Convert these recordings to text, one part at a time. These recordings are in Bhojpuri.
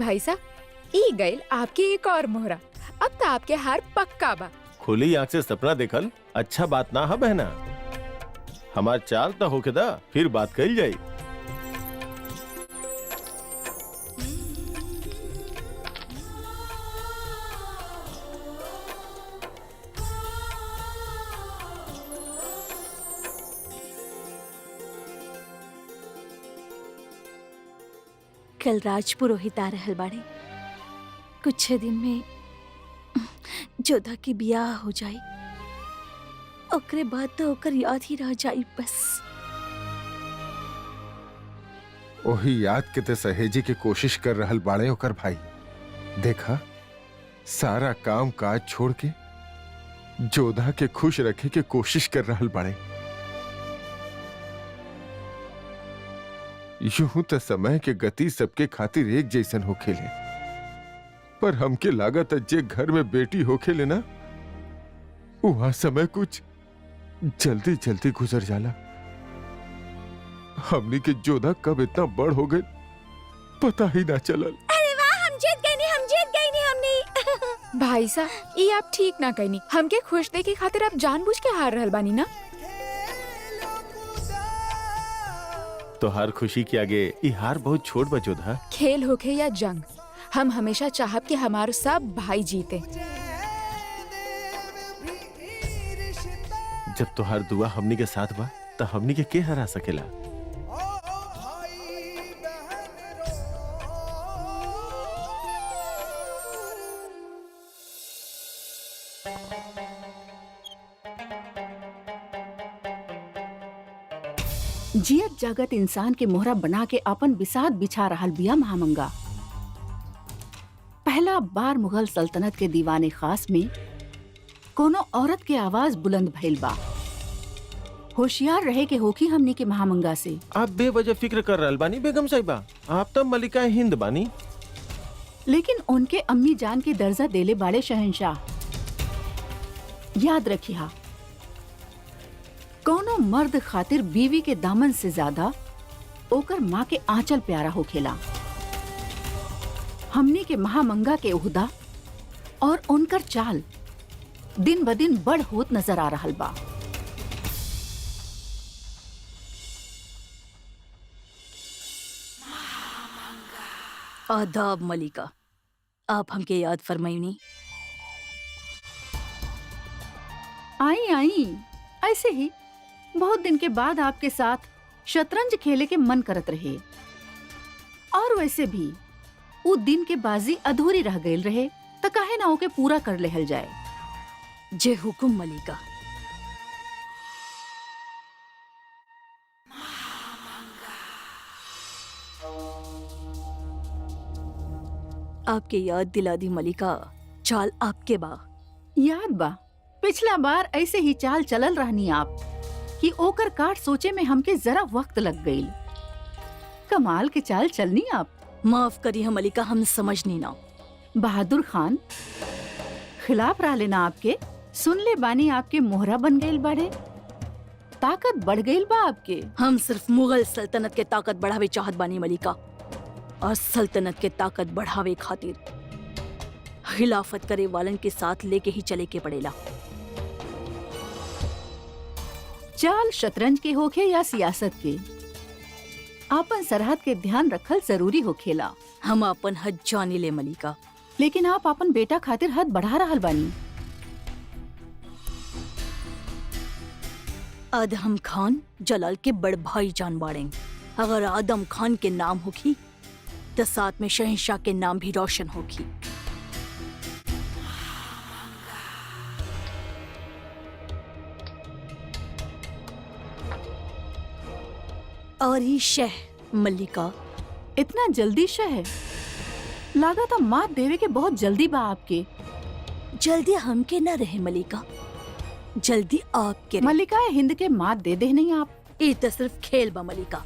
भाई साहब ई गईल आपकी एक और मोहरा। अब तो आपके हार पक्का बा। खुली आंख से सपना देखल अच्छा बात ना है बहना। हमार चाल तो होके दा, फिर बात कही जाई। कल राज पुरोहित आ रहल बाड़े। कुछ दिन में जोधा की बियाह हो जाई, ओकरे बाद तो ओकर याद ही रह जाई बस। ओही याद के ते सहेजे की कोशिश कर रहल बाड़े ओकर भाई। देखा, सारा काम काज छोड़ के जोधा के खुश रखे के कोशिश कर रहल बाड़े। यूं तो समय के गति सबके खातिर एक जैसन हो खेले, पर हमके लागत जे घर में बेटी हो खेले ना, वहां समय कुछ जल्दी जल्दी गुजर जाला। हमनी के जोधा कब इतना बड़ हो गए पता ही ना चलल। अरे वाह, हम जीत गए नी हमनी। भाई साहब ये आप ठीक ना कहनी। हमके खुश देखे खातिर आप जानबूझ के हार रहल बानी ना। तो हार खुशी के आगे ये हार बहुत छोट बा जोधा। खेल होके या जंग, हम हमेशा चाहब कि हमारे सब भाई जीते। जब तोहार दुआ हमनी के साथ बा तो हमनी के हरा सकेला। जियत जागत इंसान के मोहरा बना के अपन बिसात बिछा रहल बिया महामंगा। पहला बार मुगल सल्तनत के दीवाने खास में कोनो औरत के आवाज बुलंद भइल बा। होशियार रहे के होकी हमनी के महामंगा से। आप बेवजह फिक्र कर रहल बानी बेगम साहिबा, आप तो मलिका हिंद बानी। लेकिन उनके अम्मी जान के दर्जा देले बाड़े शहंशाह। याद रखिया, कोनो मर्द खातिर बीवी के दामन से ज्यादा ओकर माँ के आंचल प्यारा होखेला। हमनी के महामंगा के उहदा और उनकर चाल दिन ब दिन बढ़ होत नजर आ रहल बा। आदाब मलिका, आप हमके याद फरमाइनी। आई आई, ऐसे ही बहुत दिन के बाद आपके साथ शतरंज खेले के मन करत रहे। और वैसे भी वो दिन के बाजी अधूरी रह गईल रहे, तो काहे ना ओके पूरा कर लेहल जाए। जे हुकुम मलिका। आपके याद दिला दी मलिका, चाल आपके बा। याद बा, पिछला बार ऐसे ही चाल चलल रहनी आप कि ओकर काट सोचे में हमके जरा वक्त लग गईल। कमाल के चाल चलनी आप। माफ करी हम मलिका, हम समझनी ना। बहादुर खान खिलाफ रह लेना आपके। सुन ले बानी आपके मोहरा बन गईल बाड़े, ताकत बढ़ गईल बा आपके। हम सिर्फ मुगल सल्तनत के ताकत बढ़ावे चाहत बानी मलिका, और सल्तनत के ताकत बढ़ावे खातिर खिलाफत करे वालन के साथ लेके ही चले के पड़ेला। चाल शतरंज के होखे या सियासत के, आपन सरहद के ध्यान रखल जरूरी होखेला। हम अपन हद जानी ले मलिका। लेकिन आप अपन बेटा खातिर हद बढ़ा रहल बानी। आदम खान जलाल के बड़ भाई जान बाड़े। अगर आदम खान के नाम होगी तो साथ में शहंशाह के नाम भी रोशन होगी। और ये शह मल्लिका, इतना जल्दी शह लागा था मात देवे के बहुत जल्दी बा आपके। जल्दी हमके न रहे मल्लिका, जल्दी आपके रहे। मल्लिका हिंद के मात दे दे नहीं आप। ये तो सिर्फ खेल बा मल्लिका।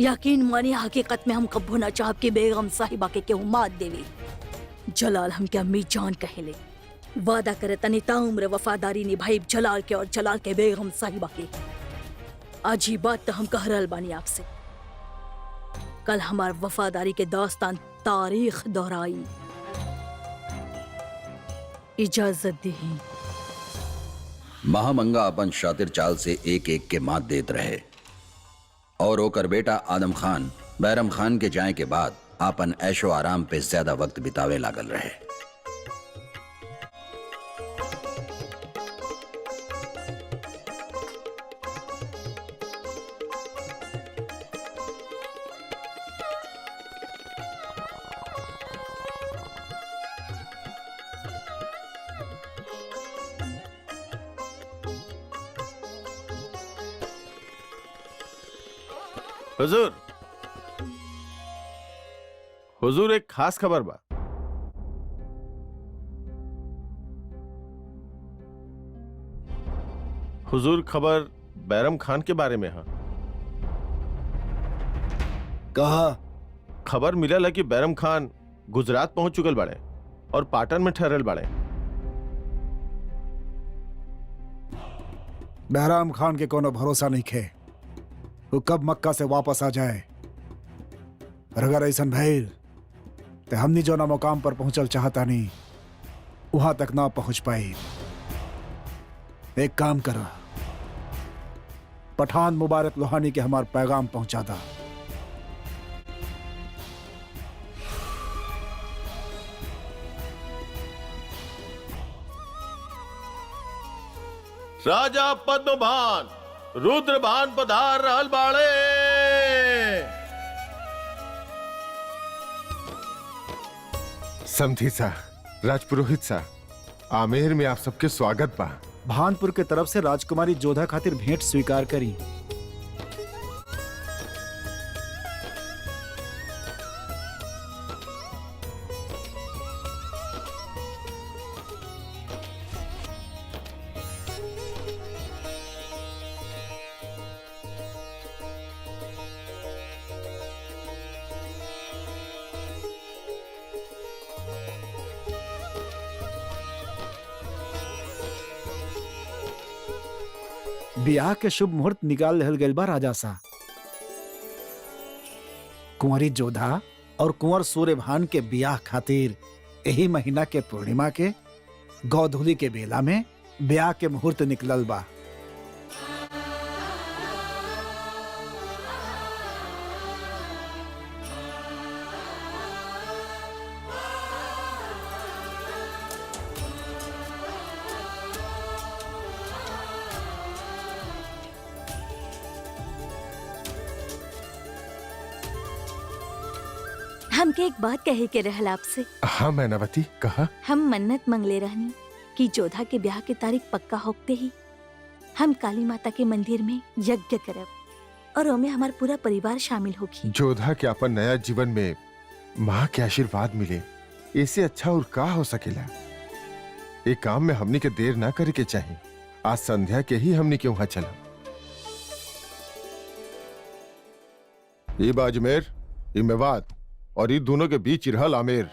यकीन मानी हकीकत में हम कब्बो ना चाहब के बेगम साहिबा के केहू मात देवे। जलाल हमके अम्मी जान कहेले। वादा करे तनी ताउम्र वफादारी निभाई जलाल के और जलाल के बेगम साहिबा के। आज ही बात तो हम कह रहल बानी आपसे। कल हमार वफादारी के दास्तान तारीख दोहराई। इजाजत दी। महामंगा अपन शातिर चाल से एक एक के मात देत रहे और ओकर बेटा आदम खान बैरम खान के जाए के बाद अपन ऐशो आराम पे ज्यादा वक्त बितावे लागल रहे। हुजूर, हुजूर एक खास खबर बा। हुजूर खबर बैरम खान के बारे में है। कहा? खबर मिलल है कि बैरम खान गुजरात पहुंच चुकल बाड़े और पाटन में ठहरल बाड़े। बहराम खान के कोनो भरोसा नहीं खे वो कब मक्का से वापस आ जाए। और अगर ऐसा भइल तो हमनी जो ना मुकाम पर पहुंचल चाहता नहीं वहां तक ना पहुंच पाई। एक काम करो, पठान मुबारक लोहानी के हमार पैगाम पहुंचा दा। राजा पद्मभान रुद्रभान पधार रहल बाड़े। समधी सा, राजपुरोहित सा, आमेर में आप सबके स्वागत बा। भानपुर के तरफ से राजकुमारी जोधा खातिर भेंट स्वीकार करी। ब्याह के शुभ मुहूर्त निकाल रहल गइल बा राजा सा। कुंवरी जोधा और कुंवर सूर्यभान के ब्याह खातिर यही महीना के पूर्णिमा के गौधूली के बेला में ब्याह के मुहूर्त निकलल बा। हमके एक बात कहे के रहल आपसे। हाँ मैनावती, कहा। हम मन्नत मंगले रहनी कि जोधा के ब्याह के तारीख पक्का होते ही हम काली माता के मंदिर में यज्ञ करब और ओमे हमार पूरा परिवार शामिल होगी। जोधा के अपन नया जीवन में माँ के आशीर्वाद मिले, इससे अच्छा और का हो सकेला। एक काम में हमनी के देर ना करे के चाहिए। आज संध्या के ही हमनी के वहां चला। ये बाजमेर, ये मेवात और ये दोनों के बीच रहल आमेर।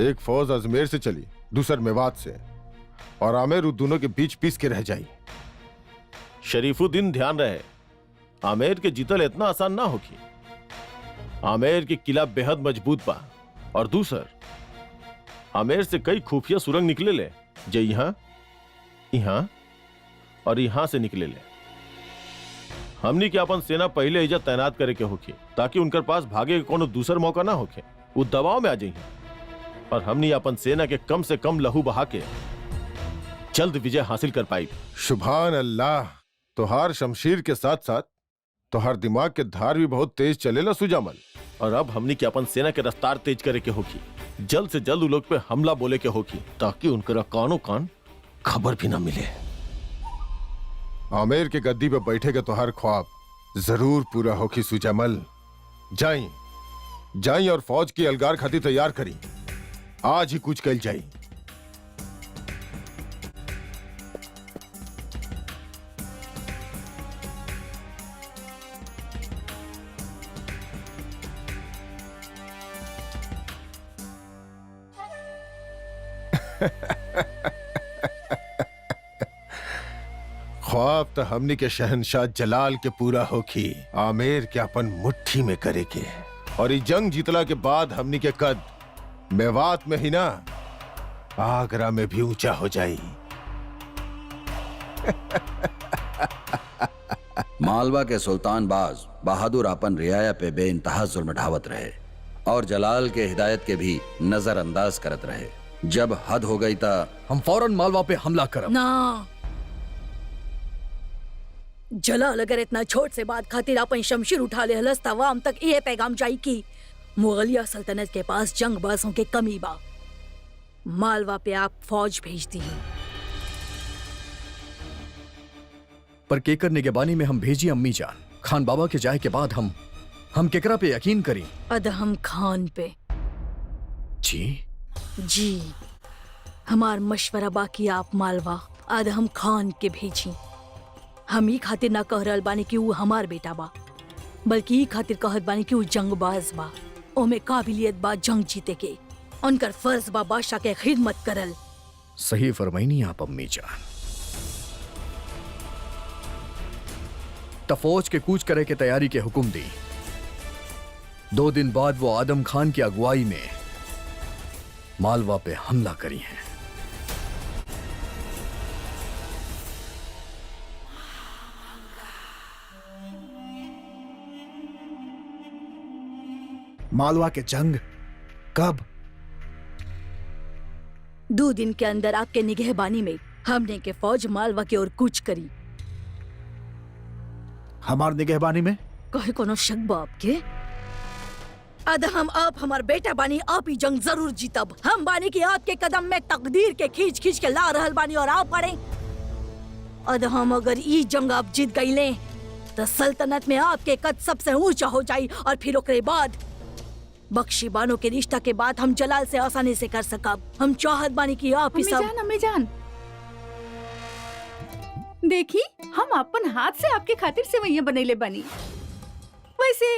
एक फौज अजमेर से चली, दूसर मेवात से, और आमेर उन दोनों के बीच पीस के रह जाई। शरीफुद्दीन ध्यान रहे, आमेर के जीतल इतना आसान ना होगी। आमेर के किला बेहद मजबूत बा और दूसर आमेर से कई खुफिया सुरंग निकले ले जो यहाँ यहाँ और यहाँ से निकले ले। हमनी के अपन सेना पहले इजा तैनात करे के होके ताकि उनकर पास भागे के कोनो दूसर मौका ना होके, वो दबाव में आ जाइए और हमनी अपन सेना के कम से कम लहू बहा के जल्द विजय हासिल कर पाई। सुभान अल्लाह, तोहार शमशीर के साथ साथ तोहार दिमाग के धार भी बहुत तेज चलेला सुजामल। और अब हमनी के अपन सेना के रफ्तार तेज करे के होगी, जल्द से जल्द उन लोग पे हमला बोले के होगी ताकि उनका कानो कान खबर भी ना मिले। आमेर के गद्दी पे बैठे के तोहार ख्वाब जरूर पूरा होगी सुजामल। जाई जाई और फौज की अलगार खातिर तैयार करी। आज ही कुछ कल जाई। ख्वाब तो हमनी के शहनशाह जलाल के पूरा होखी, आमेर के अपन मुट्ठी में करे के। और ये जंग जीतला के बाद हमनी के कद मेवात में ही ना आगरा में भी ऊंचा हो जाई। मालवा के सुल्तान बाज बहादुर अपन रियाया पे बेइंतहा जुल्म ढावत रहे और जलाल के हिदायत के भी नजरअंदाज करत रहे। जब हद हो गई था हम फौरन मालवा पे हमला करब। ना, जलाल अगर इतना छोट से बात खातिर अपन शमशीर उठा ले हलस त अवाम तक ये पैगाम जाई कि मुगलिया सल्तनत के पास जंगबाजों के कमी बा। मालवा पे आप फौज भेज दी। पर केकर निगहबानी में हम भेजी अम्मी जान। खान बाबा के जाए के बाद हम केकरा पे यकीन करी? अदहम खान पे। जी हमार मशवरा बाकी आप मालवा अदहम खान के भेजी। हम ई खातिर ना कह रहल बानी कि वो हमार बेटा बा, बल्कि ई खातिर कहत बानी कि वो जंगबाज बा। ओमे काबिलियत बा जंग जीते के। उनकर फर्ज बा बादशाह के खिदमत करल। सही फरमाइनी आप अम्मी जान। फौज के कूच करे के तैयारी के हुक्म दी। 2 दिन बाद वो आदम खान की अगुवाई में मालवा पे हमला करी है। मालवा के जंग कब? 2 दिन के अंदर आपके निगहबानी में हमने के फौज मालवा की ओर कूच करी। हमार निगहबानी में? कहे कोनो शक बा आपके? अदहम आप हमार बेटा बानी, आप ही जंग जरूर जीतब। हम बानी की आपके कदम में तकदीर के खींच खींच के ला रहल बानी और आप पड़े। अदहम अगर ई जंग आप जीत गईले तो सल्तनत में आपके कद सबसे ऊंचा हो जाई और फिर ओकरे बाद बख्शी बानो के रिश्ता के बाद हम जलाल से आसानी से कर सकब। हम चाहत बानी की आप ही सब। अम्मी जान देखी, हम अपन हाथ से आपके खातिर सेवइयां बनैले बनी। वैसे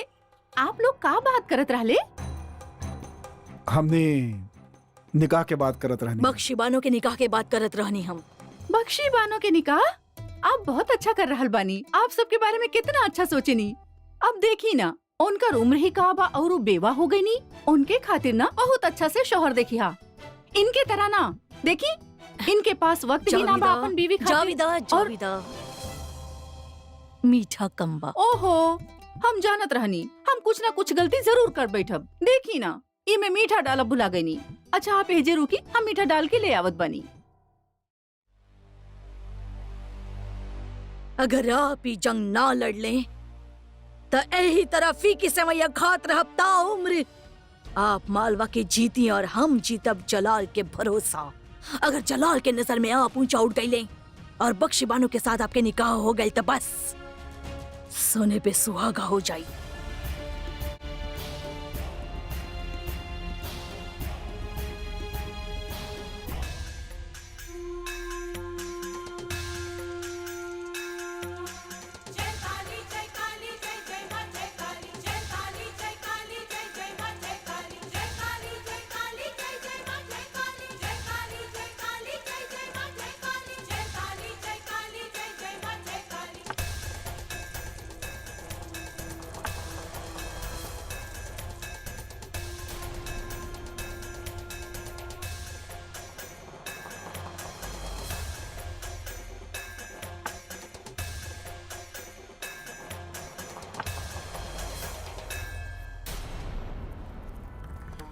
आप लोग का बात करत रहले? हमने निकाह के बात करत रहनी। बख्शी बानो के निकाह के बात करत रहनी हम। बख्शी बानो के निकाह? आप बहुत अच्छा कर रहल बानी। आप सबके बारे में कितना अच्छा सोचेनी। अब देखी ना, उनका उम्र ही कहा बा और वो बेवा हो गई नी। उनके खातिर ना बहुत अच्छा से शोहर देखी हा। इनके तरह ना देखी, इनके पास वक्त ही ना बा अपन बीवी खातिर। जाविदा मीठा कम्बा। ओहो, हम जानत रहनी हम कुछ ना कुछ गलती जरूर कर बैठब। देखी ना, ये में मीठा डाला भुला गई नी। अच्छा आप हेजे रुकी, हम मीठा डाल के ले आवत बनी। अगर आप ही जंग ना लड़ लें तो यही तरह फीकी सेवैया खात रहब ता उम्र। आप मालवा के जीती और हम जीतब जलाल के भरोसा। अगर जलाल के नजर में आप ऊंचा उठ गईले और बख्शी बानो के साथ आपके निकाह हो गई तो बस सोने पे सुहागा हो जाई।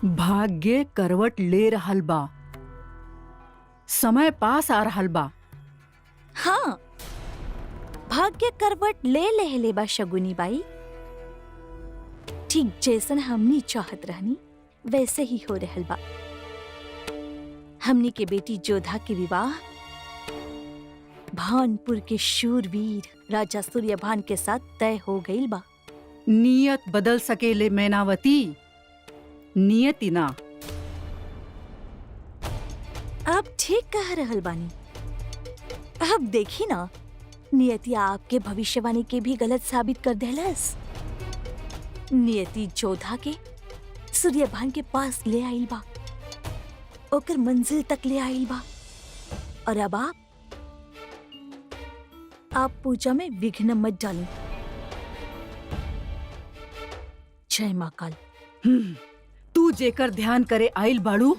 भाग्य करवट ले रहल बा। समय पास आ रहल बा। हाँ, भाग्य करवट ले लेहले बा शगुनी बाई। ठीक जैसन हमनी चाहत रहनी वैसे ही हो रहल बा। हमनी के बेटी जोधा के विवाह भानपुर के शूरवीर राजा सूर्यभान के साथ तय हो गईल बा। नियत बदल सकेले मैनावती, नियति ना। आप ठीक कह रहल बानी। अब देखी ना, नियति आपके भविष्यवाणी के भी गलत साबित कर देलस। नियति जोधा के सूर्यभान के पास ले आइल बा, ओकर मंजिल तक ले आइल बा। और अब आप पूजा में विघ्न मत डालें। जय मां काल। तू जेकर ध्यान करे आइल बाड़ू,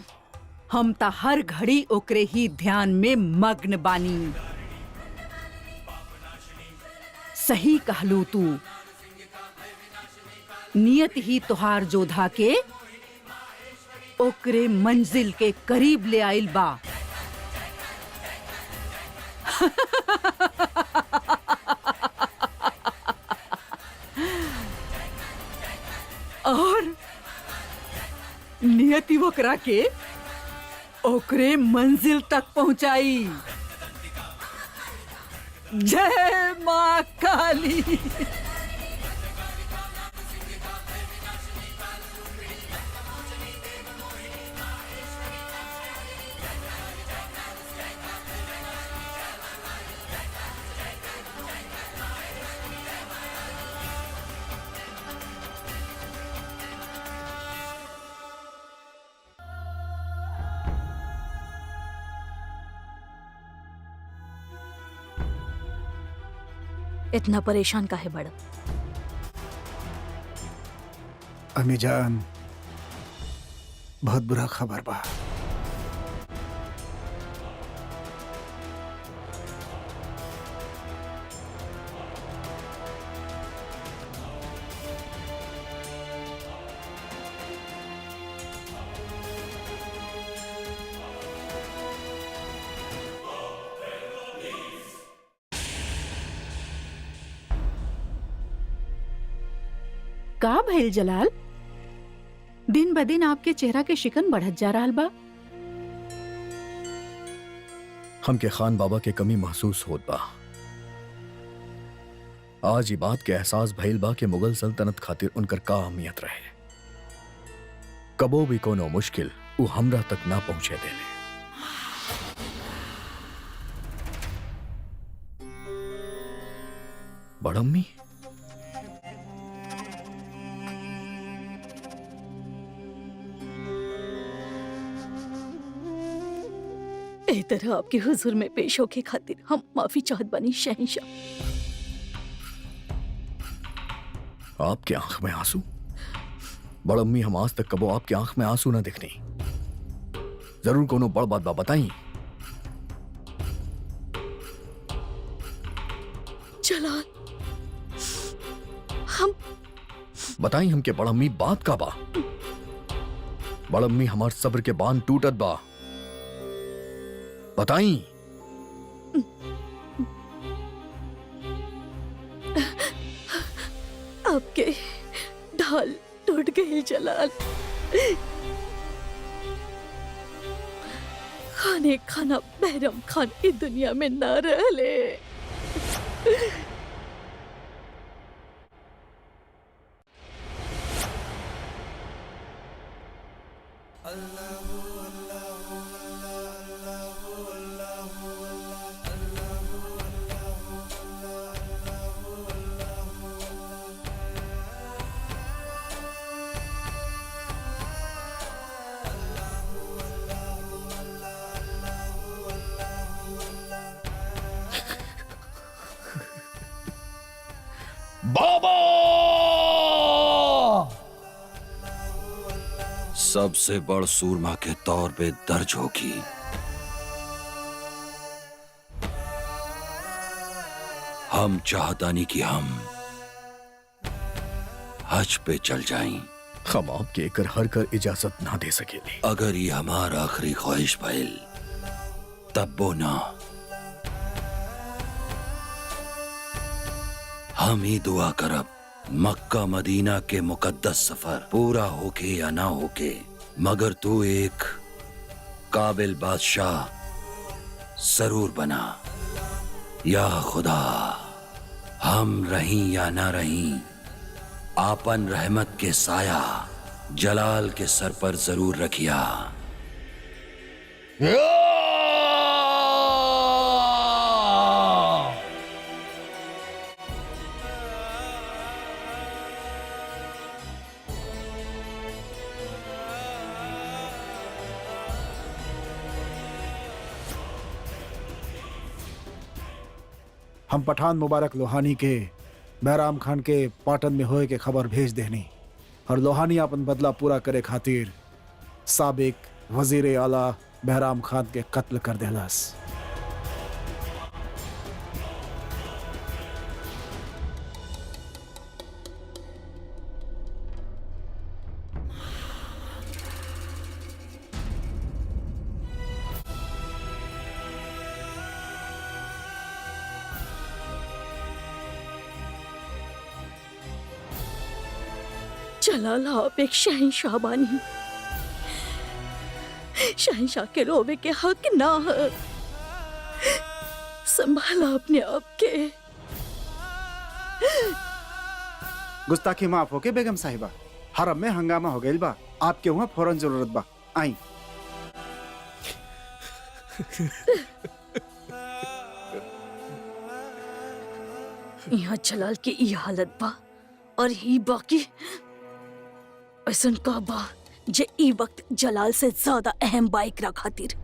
हम ता हर घड़ी ओकरे ही ध्यान में मग्न बानी। सही कहलू तू, नियत ही तुहार जोधा के ओकरे मंजिल के करीब ले आइल बा। और नियति ओकरा के ओकरे मंजिल तक पहुंचाई। जय मां काली। इतना परेशान काहे बड़ा? अम्मी जान, बहुत बुरा खबर बा। का भइल जलाल? दिन ब दिन आपके चेहरा के शिकन बढ़त जा रहा बा। हमके खान बाबा के कमी महसूस होत बा। आज ये बात के एहसास भइल बा कि मुगल सल्तनत खातिर उनकर का अहमियत रहे। कबो भी कोनो मुश्किल वो हमरा तक ना पहुंचे देले। बड़म्मी, ए तरह आपके हुजूर में पेश होके खातिर हम माफी चाहत बानी शहंशाह। आपकी आंख में आंसू? बड़म्मी, हम आज तक कबो आपकी आंख में आंसू ना देखनी। जरूर कोनो बड़ बात बा, बताई। जलाल, हम बताई हमके बड़म्मी, बात का बा? बड़म्मी, हमार सब्र के बांध टूटत बा, बताई। आपके ढाल टूट गई जलाल। खाने खाना बहरम खान की दुनिया में ना रहले। बाबा! सबसे बड़ सूरमा के तौर पे दर्ज होगी। हम चाहतानी कि हम हज पे चल जाएं। हम आपके एकर हर कर इजाजत ना दे सकेले। अगर ये हमारा आखिरी ख्वाहिश भइल तब वो ना, हम ही दुआ करब मक्का मदीना के मुकद्दस सफर पूरा होके या ना होके, मगर तू एक काबिल बादशाह जरूर बना। या खुदा, हम रहीं या ना रहीं, आपन रहमत के साया जलाल के सर पर जरूर रखिया। हम पठान मुबारक लोहानी के बैराम खान के पाटन में होए के खबर भेज देनी। और लोहानी अपन बदला पूरा करे खातिर साबिक वजीर आला बहराम खान के कत्ल कर देलस। जलाल आप एक शहंशाह बानी, शहंशाह के रोवे के हक ना है। संभाला अपने आप के। गुस्ताखी माफ होके बेगम साहिबा, हरम में हंगामा हो गइल बा, आपके वहाँ फौरन जरूरत बा, आई। यहाँ जलाल की ई हालत बा और ही बाकी ऐसन का बा जे ई वक्त जलाल से ज्यादा अहम बाइक रा खातिर।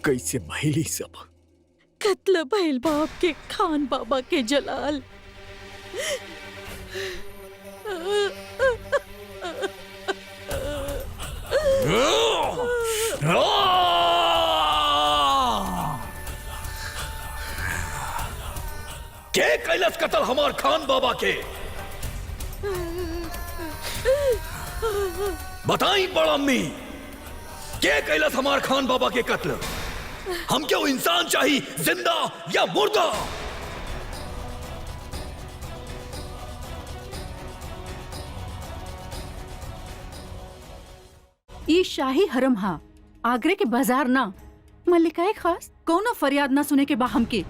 कैसे भइली सब? कत्ल भइल बाप के खान बाबा के जलाल। के कैलाश कत्ल हमार खान बाबा के? बताई बड़ अम्मी, के कैलाश हमार खान बाबा के कत्ल? हम क्या वो इंसान चाहिए, जिंदा या मुर्दा? ई शाही हरम हा, आगरे के बाजार ना। मल्लिकाए खास कौनो फरियाद ना सुने के बा हमके।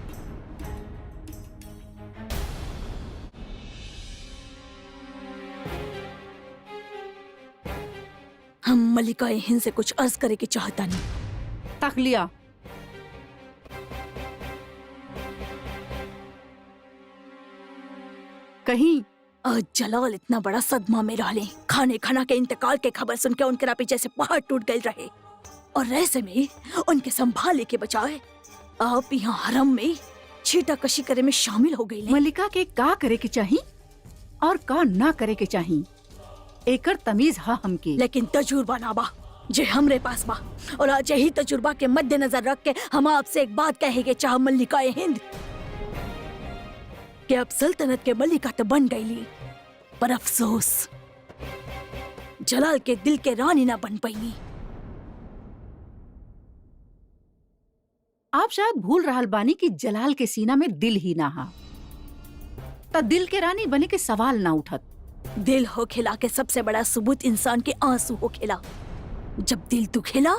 हम मल्लिका हिंद से कुछ अर्ज करे के चाहता नहीं। तक लिया। कहीं आज जलाल इतना बड़ा सदमा में रहले, खाने खाना के इंतकाल के खबर सुन के उनके पीछे से पहाड़ टूट गए रहे, और ऐसे में उनके संभाले के बचाए आप यहाँ हरम में छीटा कशी करे में शामिल हो गई। मल्लिका के का करे के चाही और का ना करे के चाही, एकर तमीज हा हमके। लेकिन तजुर्बा ना बा जे हमरे पास बा, और आज यही तजुर्बा के मद्देनजर रख के हम आपसे एक बात कहे के चाह मल्लिका हिंद, कि अब सल्तनत के मल्लिका तो बन गईली, पर अफसोस जलाल के दिल के रानी ना बन पाई। आप शायद भूल रहल बानी कि जलाल के सीना में दिल ही ना हा, त दिल के रानी बने के सवाल ना उठत। दिल हो खिला के सबसे बड़ा सबूत इंसान के आंसू हो खिला। जब दिल दुखेला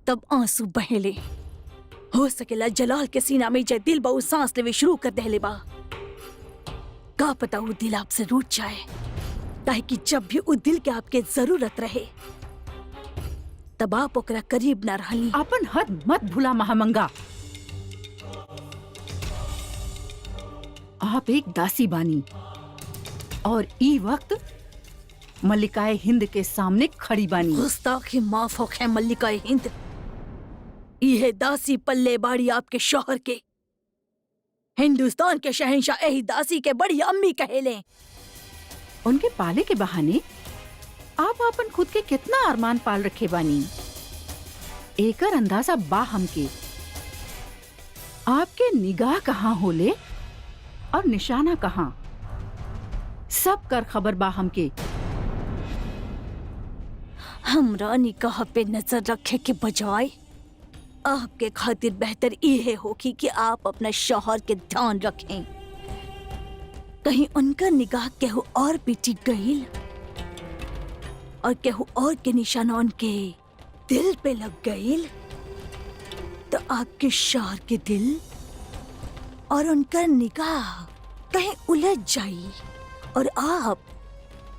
तब आंसू बहेले। हो सकेला जलाल के सीना में जे दिल बहु सांस लेवे शुरू कर देले बा, का पता वो दिल आपसे रूठ जाए, ताकि जब भी वो दिल के आपके जरूरत रहे तब आप ओकरा करीब ना रहली। अपन हद मत भूला महामंगा। आप एक दासी बानी और ई वक्त मल्लिकाए हिंद के सामने खड़ी बानी। गुस्ताखी माफ हो मल्लिका हिंद, यह दासी पल्ले बाड़ी आपके शौहर के। हिंदुस्तान के शहंशाह यही दासी के बड़ी अम्मी कहेले। उनके पाले के बहाने आप अपन खुद के कितना अरमान पाल रखे बानी, एकर अंदाजा बा हमके। आपके निगाह कहाँ होले और निशाना कहाँ, सब कर खबर बा हमके। हमरा निगाह पे नजर रखे के बजाय आपके खातिर बेहतर ये होगी कि आप अपना शौहर के ध्यान रखें। कहीं उनका निगाह केहू और भी टिक गईल और केहू और के निशाना उनके दिल पे लग गईल, तो आपके शौहर के दिल और उनका निगाह कहीं उलझ जाई और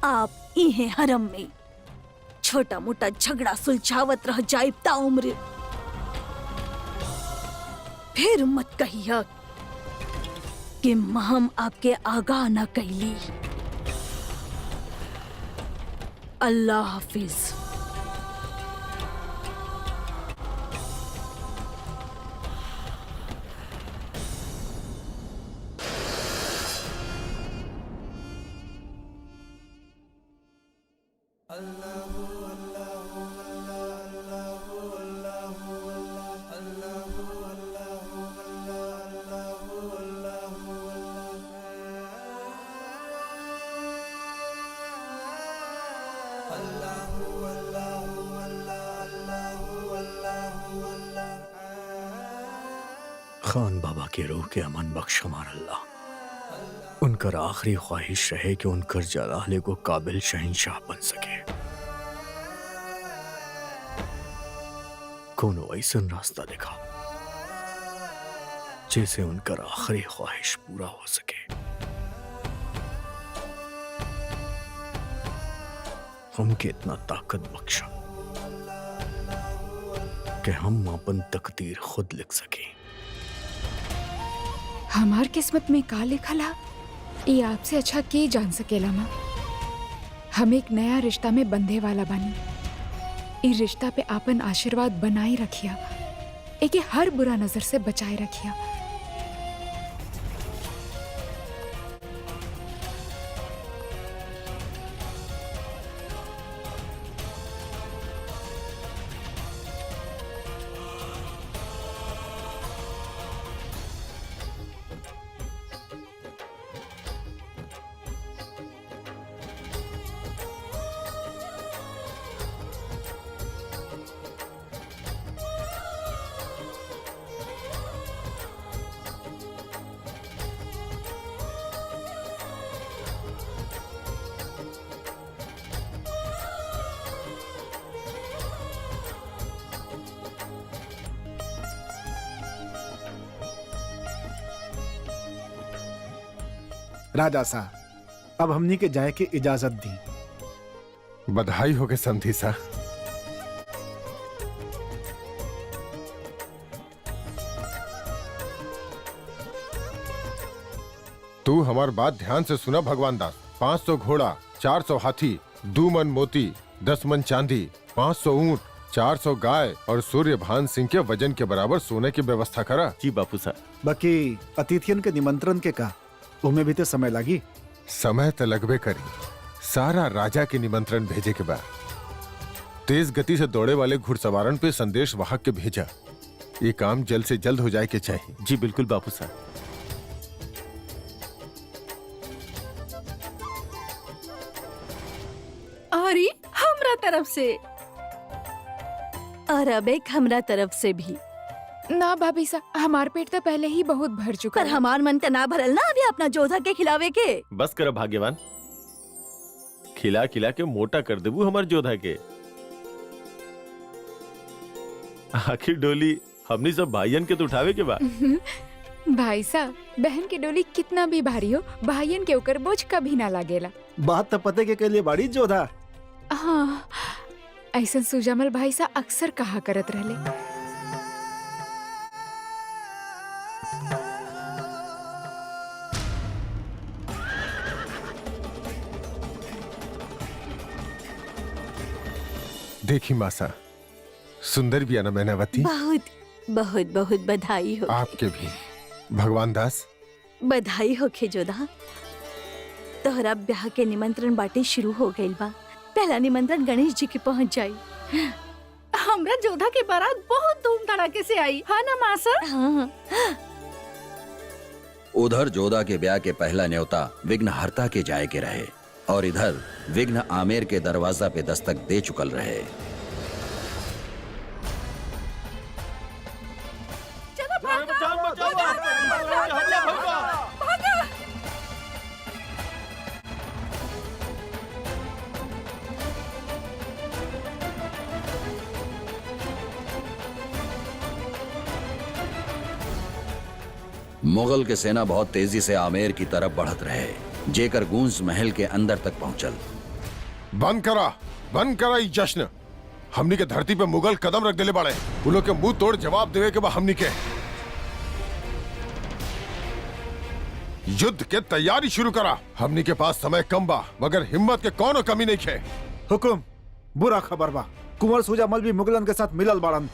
आप इहे हरम में छोटा मोटा झगड़ा सुलझावत रह जाए ताउम्र। फिर मत कहिया कि हम आपके आगाह न कैली। अल्लाह हाफिज। खान बाबा की रूह के अमन बख्श हमार अल्लाह। उनकर आखिरी ख्वाहिश रहे कि उनकर जलाले को काबिल शहंशाह बन सके। कोनो ऐसा रास्ता दिखा जैसे उनकर आखिरी ख्वाहिश पूरा हो सके। हमके इतना ताकत बख्शा कि हम अपन तकदीर खुद लिख सके। हमार किस्मत में का लिखल हा ये आपसे अच्छा के जान सकेला माँ। हम एक नया रिश्ता में बंधे वाला बानी। इस रिश्ता पे आपन आशीर्वाद बनाए रखिया, एके हर बुरा नजर से बचाए रखिया। राजा साहब, अब हमनी के जाए की इजाजत दी। बधाई हो गए समधी सा। तू हमार बात ध्यान से सुना भगवान दास। 500 घोड़ा, 400 हाथी, 2 मन मोती, 10 मन चांदी, 500 ऊंट, 400 गाय और सूर्यभान सिंह के वजन के बराबर सोने की व्यवस्था करा। जी बापू साहब। बाकी अतिथियन के निमंत्रण के का उनमें भी तो समय लगी। समय तो लगबे करी। सारा राजा के निमंत्रण भेजे के बाद तेज गति से दौड़े वाले घुड़सवारन पे संदेश वाहक के भेजा। ये काम जल्द से जल्द हो जाए के चाहिए। जी बिल्कुल बापू साहब। और ई हमरा तरफ से और अब एक हमरा तरफ से भी। ना भाभी सा, हमार पेट तो पहले ही बहुत भर चुका पर है। हमार मन त ना भरल ना अभी अपना जोधा के खिलावे के। बस कर भाग्यवान, खिला खिला के मोटा कर देबू हमार जोधा के। आखिर डोली हमनी सब भाईयन के तो उठावे के बा। भाई साहब, बहन की डोली कितना भी भारी हो, भाईयन के ऊपर बोझ कभी ना लागेला। बात तो पते के लिए बड़ी जोधा। हाँ, ऐसा सुजामल भाई सा अक्सर कहा करत रहले। देखी मासा, सुंदर भी है ना मैनावती। बहुत बहुत बहुत बधाई हो। आपके भी भगवान दास। बधाई होखे जोधा। तोहरा ब्याह के निमंत्रण बाटे शुरू हो गइल बा। पहला निमंत्रण गणेश जी के पहुंच जाई। हमरा जोधा के बारात बहुत धूम धड़ाके से आई है ना मासा। हाँ। उधर जोधा के ब्याह के पहला न्योता विघ्नहर्ता के जाए के रहे और इधर विघ्न आमेर के दरवाजा पे दस्तक दे चुकल रहे। मुगल के सेना बहुत तेजी से आमेर की तरफ बढ़त रहे, जेकर गूंज महल के अंदर तक पहुंचल। बंद करा ये जश्न। हमनी के धरती पे मुगल कदम रख दिले बाड़े। उन लोग के मुंह तोड़ जवाब देवे के बाद हमनी के युद्ध के तैयारी शुरू करा। हमनी के पास समय कम बा, मगर हिम्मत के कोनो कमी नहीं खे। हुकुम, बुरा खबर बा। कुंवर सुजामल भी मुगलन के साथ मिलल बाड़न।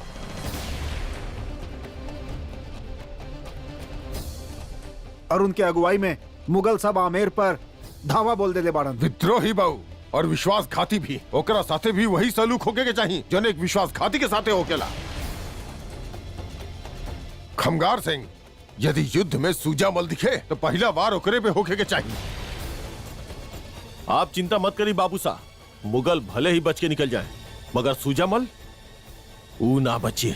और उनके अगुवाई में मुगल सब आमेर पर धावा बोल देले बाड़न। विद्रोही बाऊ और विश्वासघाती भी। ओकरा साथे भी वही सलूक होके के चाहिए जो एक विश्वासघाती के साथे होकेला। खमगार सिंह, यदि युद्ध में सूजामल दिखे तो पहला वार ओकरे पे होके के चाहिए। आप चिंता मत करिए बाबू साहब, मुगल भले ही बच के निकल जाएं, मगर सूजामल ऊ ना बचे।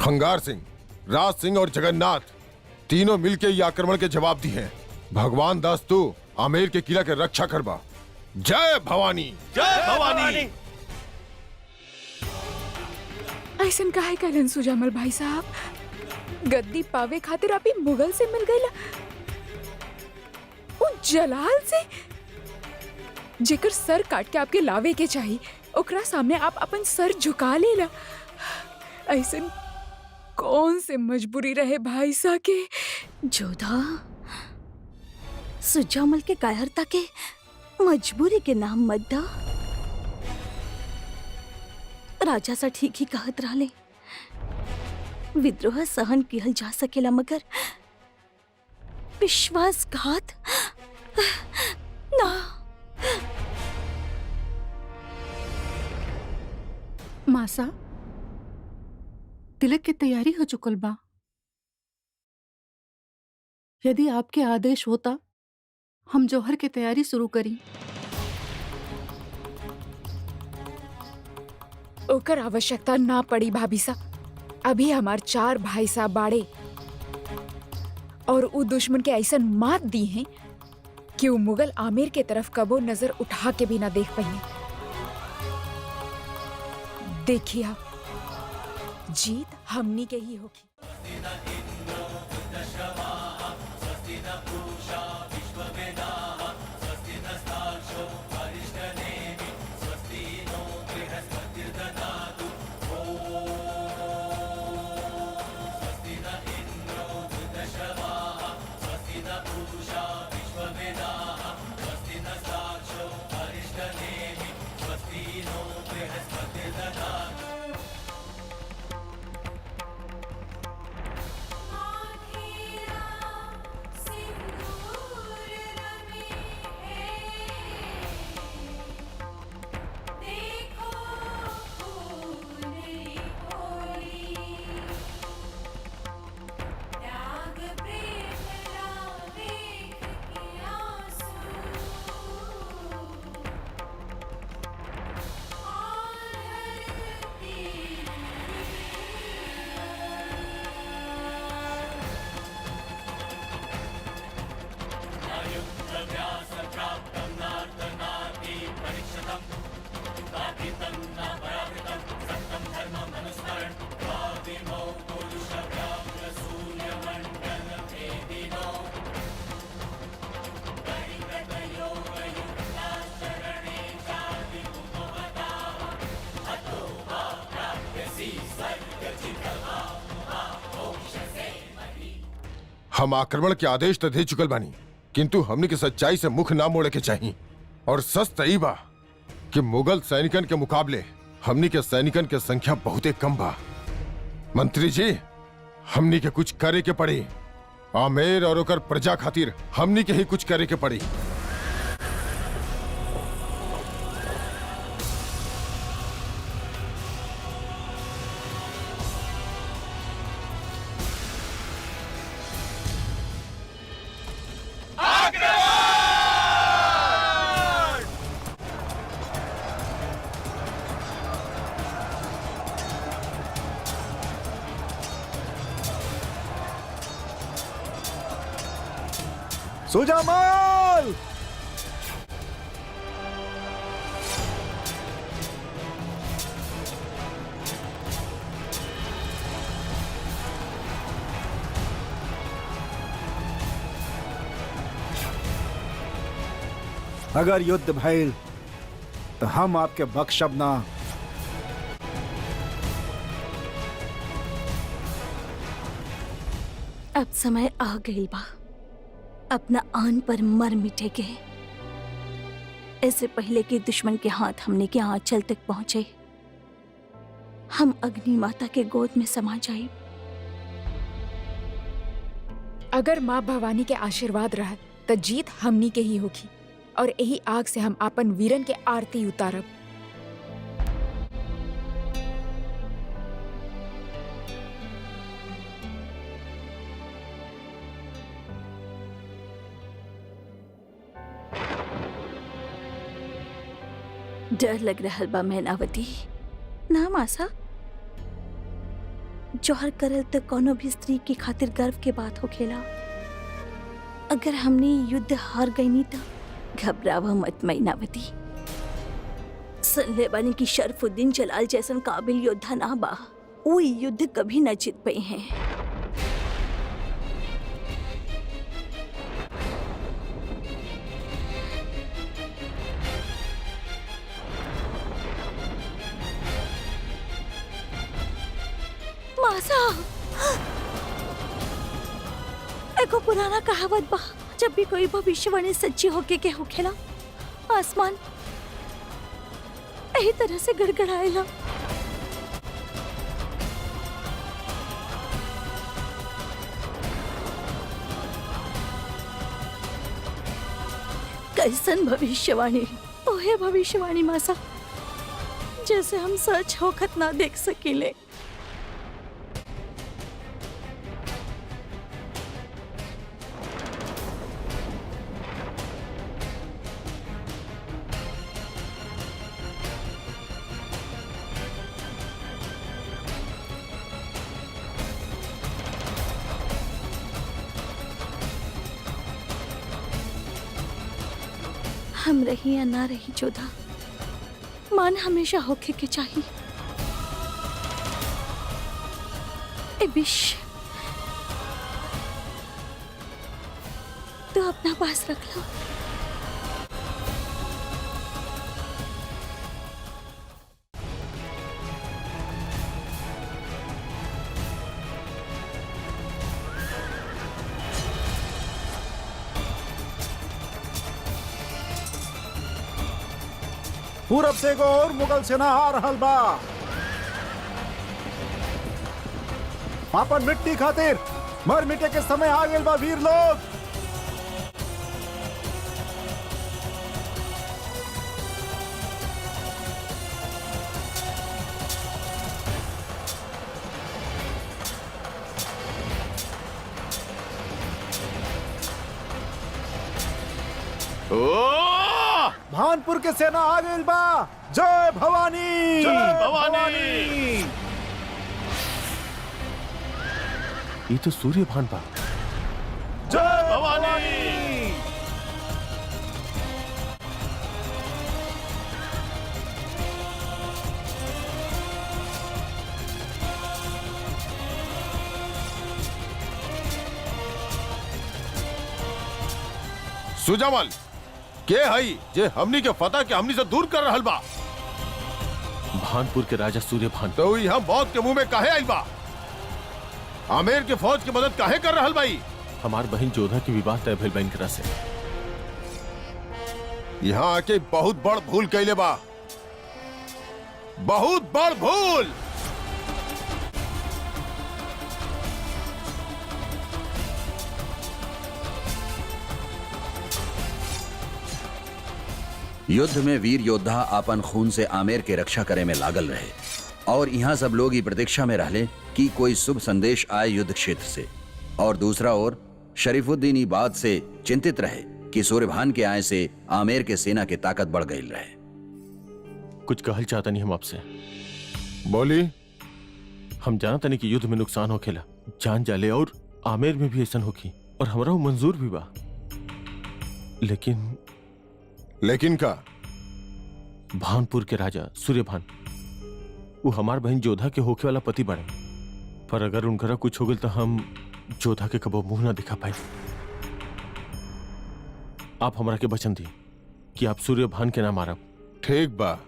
खंगार सिंह, राज सिंह और जगन्नाथ तीनों मिलके ये आक्रमण के जवाब दिए हैं। भगवान दास तू आमेर के किला के रक्षा करबा। जय भवानी। जय भवानी। ऐसन काहे कहलन सुजामल भाई साहब? गद्दी पावे खातिर आप ही मुगल से मिल गईला, उन जलाल से जेकर सर काट के आपके लावे के चाहिए, ओकरा सामने आप अपन सर झुका लेला। ऐसन कौन से मजबूरी रहे भाई साहब के? जोधा, सुजामल के कायरता के मजबूरी के नाम मत दा। राजा सा ठीक ही कहत रहले, विद्रोह सहन किहल जा सकेला मगर विश्वासघात ना। मासा, तिलक की तैयारी हो चुकल बा। यदि आपके आदेश होता हम जौहर की तैयारी शुरू करी। ओकर आवश्यकता ना पड़ी भाभी सा। अभी हमार 4 भाई साहब बाड़े और उ दुश्मन के ऐसन मात दी हैं कि वो मुगल आमेर के तरफ कबो नजर उठा के भी ना देख पाइए। देखिए आप, जीत हमनी के ही होगी। हम आक्रमण के आदेश तो दे चुकल बानी, किंतु हमने के सच्चाई से मुख ना मोड़े के चाहिए। और सच तई बा कि मुगल सैनिकन के मुकाबले हमनी के सैनिकन के संख्या बहुत कम बा। मंत्री जी, हमनी के कुछ करे के पड़ी। आमेर और ओकर प्रजा खातिर हमनी के ही कुछ करे के पड़ी। सुजामल! अगर युद्ध भइल तो हम आपके बख्शब ना। अब समय आ गई बा अपना आन पर मर मिटेगे। इससे पहले कि दुश्मन के हाथ हमने के आंचल तक पहुंचे, हम अग्नि माता के गोद में समा जाए। अगर माँ भवानी के आशीर्वाद रहा तो जीत हमनी के ही होगी और यही आग से हम अपन वीरन के आरती उतारब। डर लग रहा बा मैनावती ना मासा। जौहर करल तो कोनो भी स्त्री की खातिर गर्व के बात हो खेला। अगर हमने युद्ध हार गई नहीं तो घबरावा मत मैनावती। सुन ले बानी की शरफुद्दीन जलाल जैसन काबिल योद्धा ना बा, वो युद्ध कभी न जीत पाए हैं। मासा, एको पुराना कहावत बा, जब भी कोई भविष्यवाणी सच्ची होके के होखेला, आसमान यही तरह से गड़गड़ाएला। कैसन भविष्यवाणी, ओहे भविष्यवाणी मासा, जैसे हम सच होखत ना देख सकीले। हम रही या ना रही जोधा, मान हमेशा होके के चाहिए। ए विश तो अपना पास रख लो। पूरब से एगो और मुगल सेना आ रहल बा। आपन मिट्टी खातिर मर मिटे के समय आ गेल बा वीर लोग। भानपुर के सेना आ गई बा। जय भवानी, जय भवानी। ये तो सूर्य भान बा। जय भवानी। सुजामल के हई जे हमनी के फतह के हमनी से दूर कर रहल बा। भानपुर के राजा सूर्य भान। तो यहाँ मौत के मुंह में काहे आइल बा? आमेर के फौज की मदद काहे कर रहल बाई? हमार बहन जोधा की विवाह तय भइल बा इनकरा से। यहाँ आके बहुत बड़ भूल कैले बा, बहुत बड़ भूल। युद्ध में वीर योद्धा आपन खून से आमेर के रक्षा करे में लागल रहे और यहाँ सब लोग ही प्रतीक्षा में रहले कि कोई शुभ संदेश आए युद्ध क्षेत्र से। और दूसरा ओर शरीफुद्दीन ई बात से चिंतित रहे कि सूर्यभान के आए से आमेर के सेना की ताकत बढ़ गई रहे। कुछ कहल चाहता नहीं हम आपसे। बोली। हम जानता नहीं कि युद्ध में नुकसान होखेला, जान जाले और आमेर में भी ऐसा होखी और हमरा मंजूर भी बा। लेकिन का? भानपुर के राजा सूर्यभान वो हमार बहन जोधा के होखे वाला पति बने, पर अगर उनकरा कुछ हो गल तो हम जोधा के कबो मुंह ना दिखा पाए। आप हमरा के वचन दी कि आप सूर्यभान के ना मारब। ठीक बा,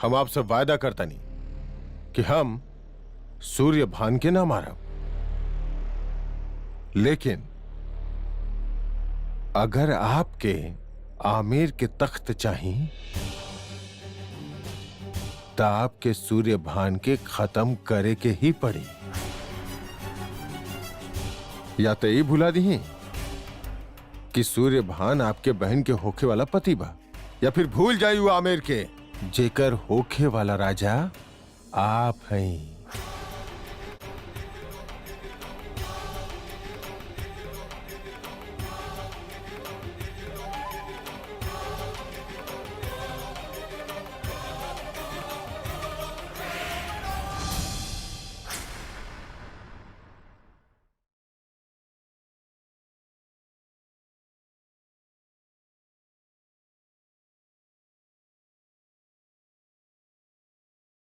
हम आपसे वायदा करता नहीं कि हम सूर्यभान के ना मारब, लेकिन अगर आपके आमेर के तख्त चाहिए तो आपके सूर्यभान के खत्म करे के ही पड़ी। या तो ये भुला दी कि सूर्यभान आपके बहन के होखे वाला पति बा, या फिर भूल जाई वो आमेर के जेकर होखे वाला राजा आप हैं।